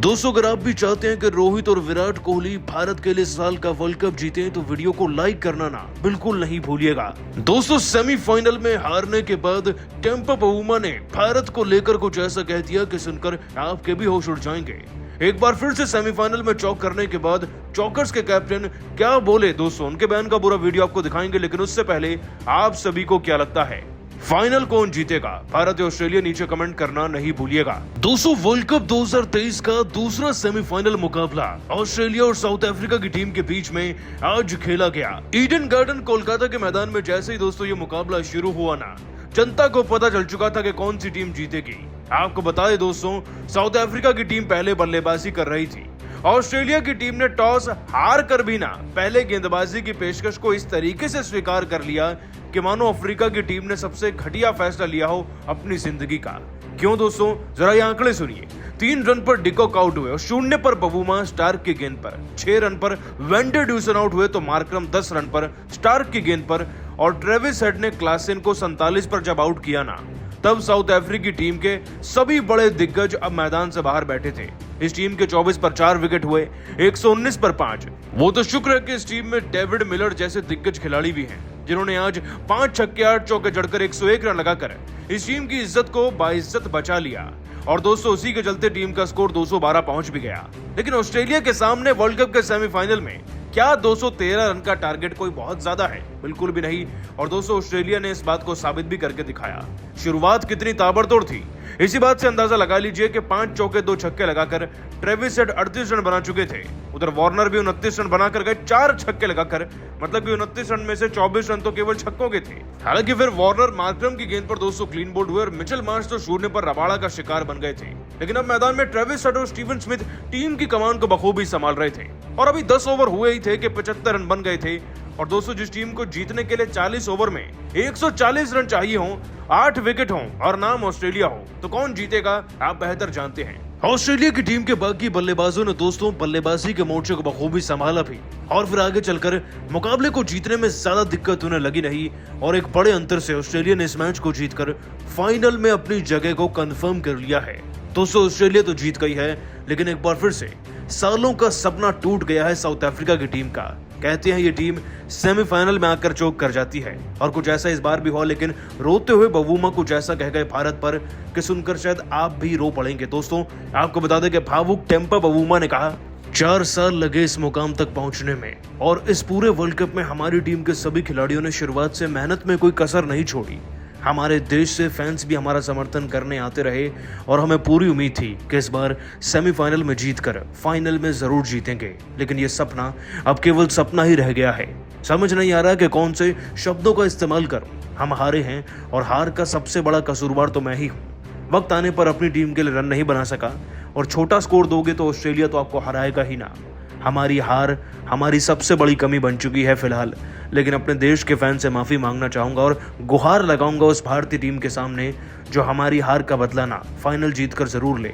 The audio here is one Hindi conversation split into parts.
दोस्तों, अगर आप भी चाहते हैं कि रोहित और विराट कोहली भारत के लिए इस साल का वर्ल्ड कप जीते तो वीडियो को लाइक करना ना बिल्कुल नहीं भूलिएगा। दोस्तों, सेमीफाइनल में हारने के बाद टेम्पा बावुमा ने भारत को लेकर कुछ ऐसा कह दिया कि सुनकर आपके भी होश उड़ जाएंगे। एक बार फिर से सेमीफाइनल में चौक करने के बाद चौकर्स के कैप्टन क्या बोले, दोस्तों उनके बयान का पूरा वीडियो आपको दिखाएंगे। लेकिन उससे पहले आप सभी को क्या लगता है, फाइनल कौन जीतेगा? भारत या ऑस्ट्रेलिया? नीचे कमेंट करना नहीं भूलिएगा। दोस्तों, वर्ल्ड कप 2023 का दूसरा सेमीफाइनल मुकाबला ऑस्ट्रेलिया और साउथ अफ्रीका की टीम के बीच में आज खेला गया। ईडन गार्डन कोलकाता के मैदान में जैसे ही दोस्तों ये मुकाबला शुरू हुआ ना, जनता को पता चल चुका था कि कौन सी टीम जीतेगी। आपको बता दें दोस्तों, साउथ अफ्रीका की टीम पहले बल्लेबाजी कर रही थी। ऑस्ट्रेलिया की टीम ने टॉस हार कर भी ना पहले गेंदबाजी की पेशकश को इस तरीके से स्वीकार कर लिया कि मानो अफ्रीका की टीम ने सबसे घटिया फैसला लिया हो अपनी जिंदगी का। क्यों दोस्तों, जरा ये आंकड़े सुनिए। 3 रन पर डिकॉक आउट हुए और 0 पर बावुमा स्टार्क की गेंद पर, 6 रन पर वेंडरड्यूसन आउट हुए तो मार्करम 10 रन पर स्टार्क की गेंद पर, और ट्रेविस हेड ने क्लासेन को 47 पर जब आउट किया ना, तब साउथ अफ्रीकी टीम के सभी बड़े दिग्गज अब मैदान से बाहर बैठे थे। इस टीम के 24 पर 4 विकेट हुए, 119 पर 5। वो तो शुक्र है कि इस टीम में डेविड मिलर जैसे दिग्गज खिलाड़ी भी हैं, जिन्होंने आज 5 छक्के 8 चौके जड़कर 101 रन लगाकर इस टीम की इज्जत को बाइज्जत बचा लिया। और दोस्तों, उसी के चलते टीम का स्कोर 212 पहुंच भी गया। लेकिन ऑस्ट्रेलिया के सामने वर्ल्ड कप के सेमीफाइनल में क्या 213 रन का टारगेट कोई बहुत ज्यादा है? बिल्कुल भी नहीं। और दोस्तों, ऑस्ट्रेलिया ने इस बात को साबित भी करके दिखाया। शुरुआत कितनी ताबड़तोड़ थी, इसी बात से अंदाजा लगा लीजिए कि 5 चौके 2 छक्के लगाकर ट्रेविस हेड 38 रन बना चुके थे। उधर वार्नर भी 29 रन बनाकर गए 4 छक्के लगाकर, मतलब कि 29 रन में से 24 रन तो केवल छक्कों के थे। हालांकि फिर वार्नर मार्करम की गेंद पर दोस्तों क्लीन बोल्ड हुए और मिचेल मार्श तो 0 पर रबाड़ा का शिकार बन गए थे। लेकिन अब मैदान में ट्रेविस हेड और स्टीवन स्मिथ टीम की कमान को बखूबी संभाल रहे थे और अभी 10 ओवर हुए ही थे कि 75 रन बन गए थे। और दोस्तों, जिस टीम को जीतने के लिए 40 ओवर में 140 रन चाहिए हों, 8 विकेट हों और नाम ऑस्ट्रेलिया हो, तो कौन जीतेगा आप बेहतर जानते हैं। ऑस्ट्रेलिया की टीम के बाकी बल्लेबाजों ने दोस्तों बल्लेबाजी के मोर्चे को बखूबी संभाला भी, और फिर आगे चलकर मुकाबले को जीतने में ज्यादा दिक्कत उन्हें लगी नहीं और एक बड़े अंतर से ऑस्ट्रेलिया ने इस मैच को जीतकर फाइनल में अपनी जगह को कंफर्म कर लिया है। दोस्तों, ऑस्ट्रेलिया तो जीत गई है, लेकिन एक बार फिर से सालों का सपना टूट गया है साउथ अफ्रीका की टीम का। कहते हैं ये टीम सेमीफाइनल में आकर चोक कर जाती है, और कुछ ऐसा इस बार भी हुआ। लेकिन रोते हुए बावुमा कुछ ऐसा कह गए भारत पर कि सुनकर शायद आप भी रो पड़ेंगे। दोस्तों, आपको बता दें कि भावुक टेम्पा बावुमा ने कहा, 4 साल लगे इस मुकाम तक पहुंचने में, और इस पूरे वर्ल्ड कप में हमारी टीम के सभी खिलाड़ियों ने शुरुआत से मेहनत में कोई कसर नहीं छोड़ी। हमारे देश से फैंस भी हमारा समर्थन करने आते रहे और हमें पूरी उम्मीद थी कि इस बार सेमीफाइनल में जीतकर फाइनल में जरूर जीतेंगे। लेकिन ये सपना अब केवल सपना ही रह गया है। समझ नहीं आ रहा कि कौन से शब्दों का इस्तेमाल करूं। हम हारे हैं और हार का सबसे बड़ा कसूरवार तो मैं ही हूं। वक्त आने पर अपनी टीम के लिए रन नहीं बना सका, और छोटा स्कोर दोगे तो ऑस्ट्रेलिया तो आपको हराएगा ही ना। हमारी हार हमारी सबसे बड़ी कमी बन चुकी है फिलहाल। लेकिन अपने देश के फैन से माफी मांगना चाहूंगा और गुहार लगाऊंगा उस भारतीय टीम के सामने जो हमारी हार का बदला ना फाइनल जीतकर जरूर ले।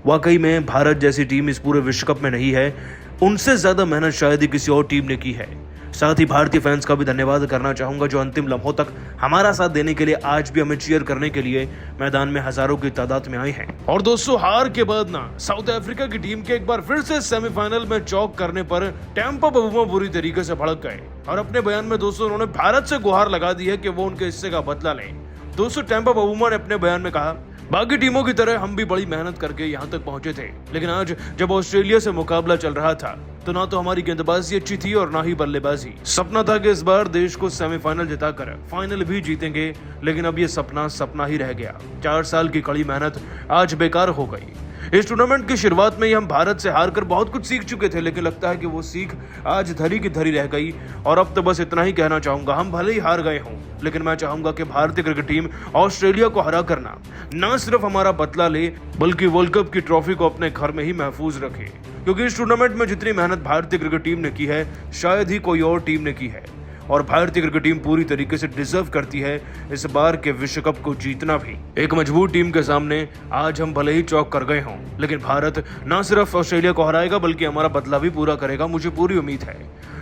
वाकई में भारत जैसी टीम इस पूरे विश्व कप में नहीं है, उनसे ज्यादा मेहनत शायद ही किसी और टीम ने की है। साथ ही भारतीय फैंस का भी धन्यवाद करना चाहूंगा जो अंतिम लम्हों तक हमारा साथ देने के लिए आज भी हमें चीयर करने के लिए मैदान में हजारों की तादाद में आए हैं। और दोस्तों, हार के बाद ना साउथ अफ्रीका की टीम के एक बार फिर से सेमीफाइनल में चौक करने पर टेम्पा बावुमा बुरी तरीके से भड़क गए और अपने बयान में दोस्तों उन्होंने भारत से गुहार लगा दी है कि वो उनके हिस्से का बदला लें। दोस्तों, टेम्पा बावुमा ने अपने बयान में कहा, बाकी टीमों की तरह हम भी बड़ी मेहनत करके यहाँ तक पहुंचे थे, लेकिन आज जब ऑस्ट्रेलिया से मुकाबला चल रहा था तो ना तो हमारी गेंदबाजी अच्छी थी और ना ही बल्लेबाजी। सपना था कि इस बार देश को सेमीफाइनल जिताकर फाइनल भी जीतेंगे, लेकिन अब ये सपना ही रह गया। 4 साल की कड़ी मेहनत आज बेकार हो गई। इस टूर्नामेंट की शुरुआत में ही हम भारत से हारकर बहुत कुछ सीख चुके थे, लेकिन लगता है कि वो सीख आज धरी की धरी रह गई। और अब तो बस इतना ही कहना चाहूंगा, हम भले ही हार गए हों, लेकिन मैं चाहूंगा कि भारतीय क्रिकेट टीम ऑस्ट्रेलिया को हरा करना न सिर्फ हमारा बदला ले, बल्कि वर्ल्ड कप की ट्रॉफी को अपने घर में ही महफूज रखे। क्योंकि इस टूर्नामेंट में जितनी मेहनत भारतीय क्रिकेट टीम ने की है, शायद ही कोई और टीम ने की है। और भारतीय क्रिकेट टीम पूरी तरीके से डिजर्व करती है इस बार के विश्व कप को जीतना भी। एक मजबूत टीम के सामने आज हम भले ही चौक कर गए हों, लेकिन भारत न सिर्फ ऑस्ट्रेलिया को हराएगा बल्कि हमारा बदला भी पूरा करेगा, मुझे पूरी उम्मीद है।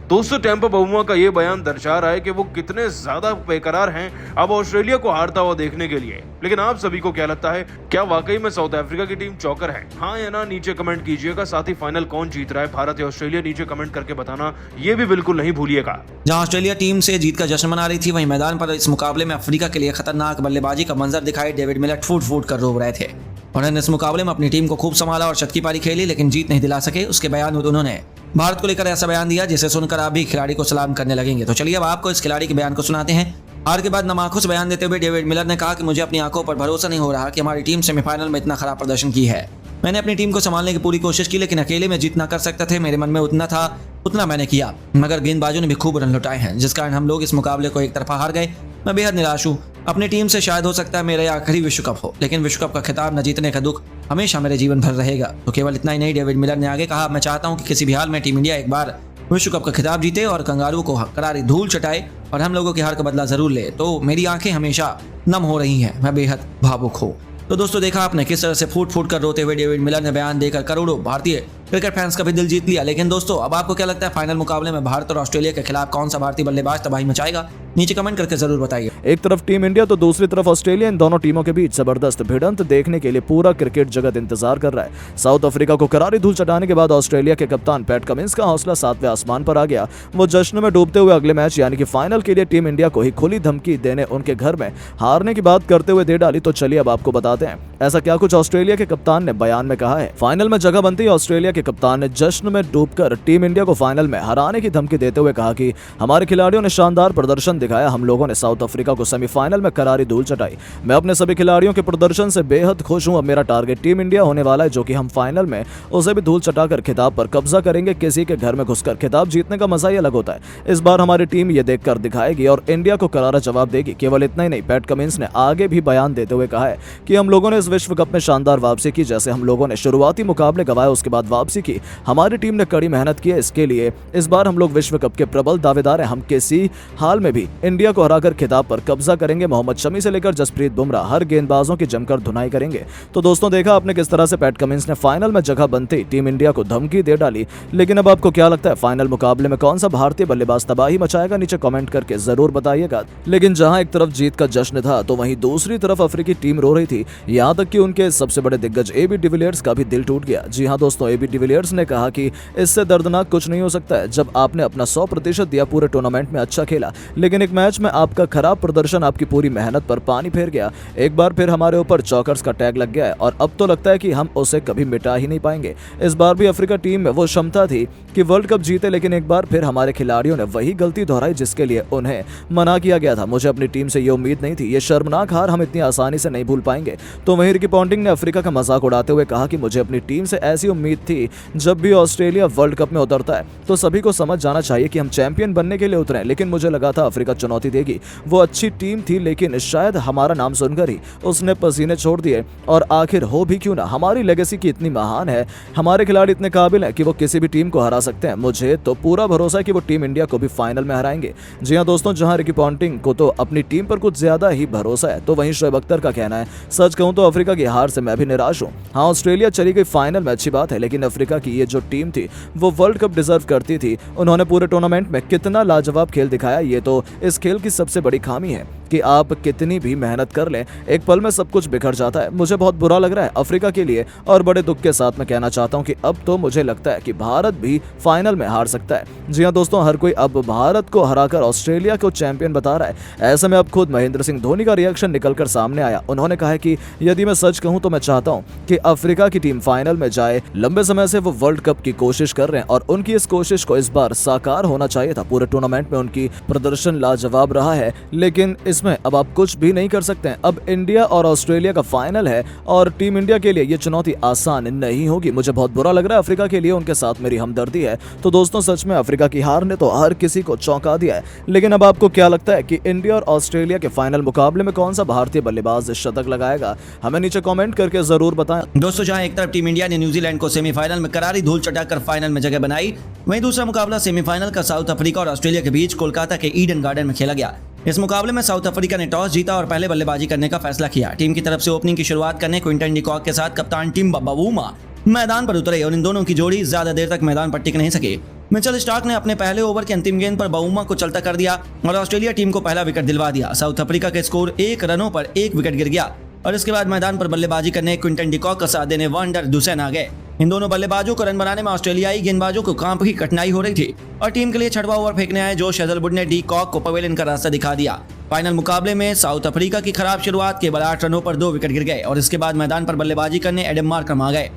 दोस्तों टेम्पा बाउमा का ये बयान दर्शा रहा है कि वो कितने ज्यादा बेकरार हैं अब ऑस्ट्रेलिया को हारता हुआ देखने के लिए। लेकिन आप सभी को क्या लगता है, क्या वाकई में साउथ अफ्रीका की टीम चौकर है? हाँ या ना नीचे कमेंट कीजिएगा। साथ ही फाइनल कौन जीत रहा है, भारत या ऑस्ट्रेलिया, नीचे कमेंट करके बताना ये भी बिल्कुल नहीं भूलिएगा। जहां ऑस्ट्रेलिया टीम से जीत का जश्न मना रही थी, वहीं मैदान पर इस मुकाबले में अफ्रीका के लिए खतरनाक बल्लेबाजी का मंजर दिखाई डेविड मिलर फूट फूट कर रो रहे थे। उन्होंने इस मुकाबले में अपनी टीम को खूब संभाला और शतकी पारी खेली, लेकिन जीत नहीं दिला सके। उसके बयान में उन्होंने भारत को लेकर ऐसा बयान दिया जिसे सुनकर आप भी खिलाड़ी को सलाम करने लगेंगे। तो चलिए अब आपको इस खिलाड़ी के बयान को सुनाते हैं। हार के बाद नामाखुश बयान देते हुए डेविड मिलर ने कहा कि मुझे अपनी आंखों पर भरोसा नहीं हो रहा कि हमारी टीम सेमीफाइनल में इतना खराब प्रदर्शन की है। मैंने अपनी टीम को संभालने की पूरी कोशिश की, लेकिन अकेले में जीत ना कर सकते थे। मेरे मन में उतना था, उतना मैंने किया, मगर गेंदबाजों ने भी खूब रन लुटाए हैं, जिस कारण हम लोग इस मुकाबले को एक तरफा हार गए। मैं बेहद निराश हूँ। अपनी टीम से शायद हो सकता है मेरा आखिरी विश्व कप हो, लेकिन विश्व कप का खिताब न जीतने का दुख हमेशा मेरे जीवन भर रहेगा। तो केवल इतना ही नहीं, डेविड मिलर ने आगे कहा, मैं चाहता हूँ कि किसी भी हाल में टीम इंडिया एक बार विश्व कप का खिताब जीते और कंगारू को करारी धूल चटाए और हम लोगों की हार का बदला जरूर ले। तो मेरी आंखें हमेशा नम हो रही हैं, मैं बेहद भावुक हूँ। तो दोस्तों देखा आपने किस तरह से फूट फूट कर रोते हुए डेविड मिलर ने बयान देकर करोड़ों भारतीय क्रिकेट फैंस का भी दिल जीत लिया। लेकिन दोस्तों अब आपको क्या लगता है, फाइनल मुकाबले में भारत और ऑस्ट्रेलिया के खिलाफ कौन सा भारतीय बल्लेबाज तबाही मचाएगा? नीचे कमेंट करके जरूर बताइए। एक तरफ टीम इंडिया तो दूसरी तरफ ऑस्ट्रेलिया, इन दोनों टीमों के बीच जबरदस्त भिड़ंत देखने के लिए पूरा क्रिकेट जगत इंतजार कर रहा है। साउथ अफ्रीका को करारी धूल चटाने के बाद ऑस्ट्रेलिया के कप्तान पैट कमिंस का हौसला 7वें आसमान पर आ गया। वो जश्न में डूबते हुए अगले मैच यानी कि फाइनल के लिए टीम इंडिया को ही खुली धमकी देने उनके घर में हारने की बात करते हुए दे डाली। तो चलिए अब आपको बताते हैं ऐसा क्या कुछ ऑस्ट्रेलिया के कप्तान ने बयान में कहा है। फाइनल में जगह बनती ऑस्ट्रेलिया के कप्तान ने जश्न में डूबकर टीम इंडिया को फाइनल में हराने की धमकी देते हुए कहा कि हमारे खिलाड़ियों ने शानदार प्रदर्शन दिखाया, हम लोगों ने साउथ अफ्रीका को सेमीफाइनल में करारी धूल चटाई। मैं अपने सभी खिलाड़ियों के प्रदर्शन से बेहद खुश हूं। अब मेरा टारगेट टीम इंडिया होने वाला है, जो कि हम फाइनल में उसे भी धूल चटाकर खिताब पर कब्जा करेंगे। किसी के घर में घुसकर खिताब जीतने का मजा ही अलग होता है। इस बार हमारी टीम ये देखकर दिखाएगी और इंडिया को करारा जवाब देगी। केवल इतना ही नहीं, पैट कमिंस ने आगे भी बयान देते हुए कहा है कि हम लोगों ने इस विश्व कप में शानदार वापसी की। जैसे हम लोगों ने शुरुआती मुकाबले गंवाए, उसके बाद वापसी की। हमारी टीम ने कड़ी मेहनत की है, इसके लिए इस बार हम लोग विश्व कप के प्रबल दावेदार हैं। हम किसी हाल में भी इंडिया को हराकर खिताब पर कब्जा करेंगे। मोहम्मद शमी से लेकर जसप्रीत बुमराह हर गेंदबाजों की जमकर धुनाई करेंगे। तो दोस्तों देखा आपने किस तरह से पैट कमिंस ने फाइनल में जगह बनते टीम इंडिया को धमकी दे डाली। लेकिन अब आपको क्या लगता है, फाइनल मुकाबले में कौन सा भारतीय बल्लेबाज तबाही मचाएगा? नीचे कमेंट करके जरूर बताइएगा। लेकिन जहां एक तरफ जीत का जश्न था, तो वहीं दूसरी तरफ अफ्रीकी टीम रो रही थी। यहां तक कि उनके सबसे बड़े दिग्गज एबी डिविलियर्स का भी दिल टूट गया। जी हां दोस्तों, एबी डिविलियर्स ने कहा कि इससे दर्दनाक कुछ नहीं हो सकता है। जब आपने अपना 100% दिया, पूरे टूर्नामेंट में अच्छा खेला, लेकिन एक मैच में आपका खराब प्रदर्शन आपकी पूरी मेहनत पर पानी फेर गया। एक बार फिर हमारे ऊपर चौकर्स का टैग लग गया है और अब तो लगता है कि हम उसे कभी मिटा ही नहीं पाएंगे। इस बार भी अफ्रीका टीम में वो क्षमता थी कि वर्ल्ड कप जीते, लेकिन एक बार फिर हमारे खिलाड़ियों ने वही गलती दोहराई जिसके लिए उन्हें मना किया गया था। मुझे अपनी टीम से ये उम्मीद नहीं थी। ये शर्मनाक हार हम इतनी आसानी से नहीं भूल पाएंगे। तो वहीं रिकी पॉन्टिंग ने अफ्रीका का मजाक उड़ाते हुए कहा कि मुझे अपनी टीम से ऐसी उम्मीद थी, जब भी ऑस्ट्रेलिया वर्ल्ड कप में उतरता है तो सभी को समझ जाना चाहिए कि हम चैंपियन बनने के लिए उतरे, लेकिन मुझे लगा था अफ्रीका चुनौती देगी। वो अच्छी टीम थी, लेकिन शायद हमारा नाम सुनकर ही उसने पसीने छोड़ दिए। और आखिर हो भी क्यों ना, हमारी लेगेसी की इतनी महान है, हमारे खिलाड़ी इतने काबिल हैं कि वो किसी भी टीम को हरा सकते हैं। मुझे तो पूरा भरोसा है कि वो टीम इंडिया को भी फाइनल में हराएंगे। जी हां दोस्तों, जहां रिकी पॉन्टिंग को तो अपनी टीम पर कुछ ज्यादा ही भरोसा है, तो वहीं शोएब अख्तर का कहना है, सच कहूं तो अफ्रीका की हार से मैं भी निराश हूं। हाँ, ऑस्ट्रेलिया चली गई फाइनल में, अच्छी बात है, लेकिन अफ्रीका की ये जो टीम थी वो वर्ल्ड कप डिजर्व करती थी। उन्होंने पूरे टूर्नामेंट में कितना लाजवाब खेल दिखाया। ये तो इस खेल की सबसे बड़ी खामी है कि आप कितनी भी मेहनत कर लें, एक पल में सब कुछ बिखर जाता है। मुझे बहुत बुरा लग रहा है अफ्रीका के लिए, और बड़े दुख के साथ मैं कहना चाहता हूं कि अब तो मुझे लगता है कि भारत भी फाइनल में हार सकता है। जी हां दोस्तों, हर कोई अब भारत को हराकर ऑस्ट्रेलिया को चैंपियन बता रहा है। ऐसे में अब खुद महेंद्र सिंह धोनी का रिएक्शन निकलकर सामने आया। उन्होंने कहा है कि यदि मैं सच कहूं तो मैं चाहता हूं कि अफ्रीका की टीम फाइनल में जाए। लंबे समय से वो वर्ल्ड कप की कोशिश कर रहे हैं और उनकी इस कोशिश को इस बार साकार होना चाहिए था। पूरे टूर्नामेंट में उनकी प्रदर्शन लाजवाब रहा है, लेकिन इसमें अब आप कुछ भी नहीं कर सकते हैं। अब इंडिया और ऑस्ट्रेलिया का फाइनल है और टीम इंडिया के लिए ये चुनौती आसान नहीं होगी। मुझे बहुत बुरा लग रहा है अफ्रीका के लिए, उनके साथ मेरी हमदर्दी है। तो दोस्तों सच में अफ्रीका की हार ने तो हर किसी को चौंका दिया है। लेकिन अब आपको क्या लगता है कि इंडिया और ऑस्ट्रेलिया के फाइनल मुकाबले में कौन सा भारतीय बल्लेबाज शतक लगाएगा? हमें नीचे कमेंट करके जरूर बताएं। दोस्तों जहां एक तरफ टीम इंडिया ने न्यूजीलैंड को सेमीफाइनल में करारी धूल चटाकर फाइनल में जगह बनाई, वहीं दूसरा मुकाबला सेमीफाइनल का साउथ अफ्रीका और ऑस्ट्रेलिया के बीच कोलकाता के ईडन गार्डन में खेला गया। इस मुकाबले में साउथ अफ्रीका ने टॉस जीता और पहले बल्लेबाजी करने का फैसला किया। टीम की तरफ से ओपनिंग की शुरुआत करने क्विंटन डी कॉक के साथ कप्तान टिम्बा बावूमा मैदान पर उतरे और इन दोनों की जोड़ी ज्यादा देर तक मैदान पर टिक नहीं सके। मिचेल स्टार्क ने अपने पहले ओवर के अंतिम गेंद पर बाउमा को चलता कर दिया और ऑस्ट्रेलिया टीम को पहला विकेट दिलवा दिया। साउथ अफ्रीका के स्कोर 1 रनों पर 1 विकेट गिर गया और इसके बाद मैदान पर बल्लेबाजी करने क्विंटन डिकॉक का साथ देने वान डर डुसेन आ गए। इन दोनों बल्लेबाजों को रन बनाने में ऑस्ट्रेलियाई गेंदबाजों को काफी कठिनाई हो रही थी और टीम के लिए छठवां ओवर फेंकने आए जोश हेजलवुड ने डिकॉक को पवेलियन का रास्ता दिखा दिया। फाइनल मुकाबले में साउथ अफ्रीका की खराब शुरुआत केवल 8 रनों पर 2 विकेट गिर गए और इसके बाद मैदान पर बल्लेबाजी करने एडम मार्करम आ गए।